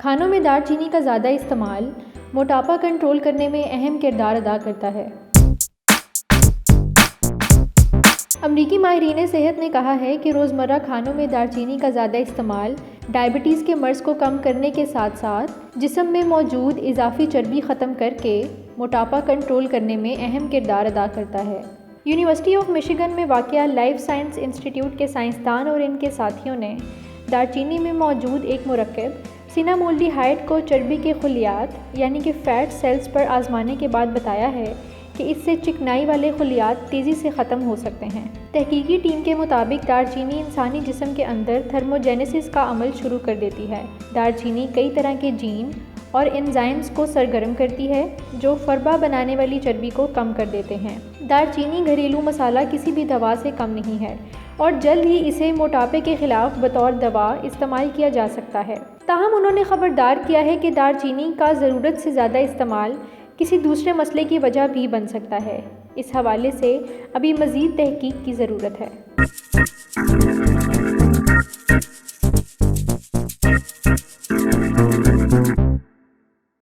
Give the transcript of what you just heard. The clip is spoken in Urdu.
کھانوں میں دار چینی کا زیادہ استعمال موٹاپا کنٹرول کرنے میں اہم کردار ادا کرتا ہے۔ امریکی ماہرین صحت نے کہا ہے کہ روزمرہ کھانوں میں دار چینی کا زیادہ استعمال ڈائبٹیز کے مرض کو کم کرنے کے ساتھ ساتھ جسم میں موجود اضافی چربی ختم کر کے موٹاپا کنٹرول کرنے میں اہم کردار ادا کرتا ہے۔ یونیورسٹی آف مشیگن میں واقع لائف سائنس انسٹی ٹیوٹ کے سائنسدان اور ان کے ساتھیوں نے دار چینی میں موجود ایک مرکب سینامولڈیہائڈ کو چربی کے خلیات یعنی کہ فیٹ سیلز پر آزمانے کے بعد بتایا ہے کہ اس سے چکنائی والے خلیات تیزی سے ختم ہو سکتے ہیں۔ تحقیقی ٹیم کے مطابق دار چینی انسانی جسم کے اندر تھرموجینیسس کا عمل شروع کر دیتی ہے۔ دار چینی کئی طرح کے جین اور انزائمز کو سرگرم کرتی ہے جو فربہ بنانے والی چربی کو کم کر دیتے ہیں۔ دار چینی گھریلو مسالہ کسی بھی دوا سے کم نہیں ہے اور جلد ہی اسے موٹاپے کے خلاف بطور دوا استعمال کیا جا سکتا ہے۔ تاہم انہوں نے خبردار کیا ہے کہ دار چینی کا ضرورت سے زیادہ استعمال کسی دوسرے مسئلے کی وجہ بھی بن سکتا ہے۔ اس حوالے سے ابھی مزید تحقیق کی ضرورت ہے۔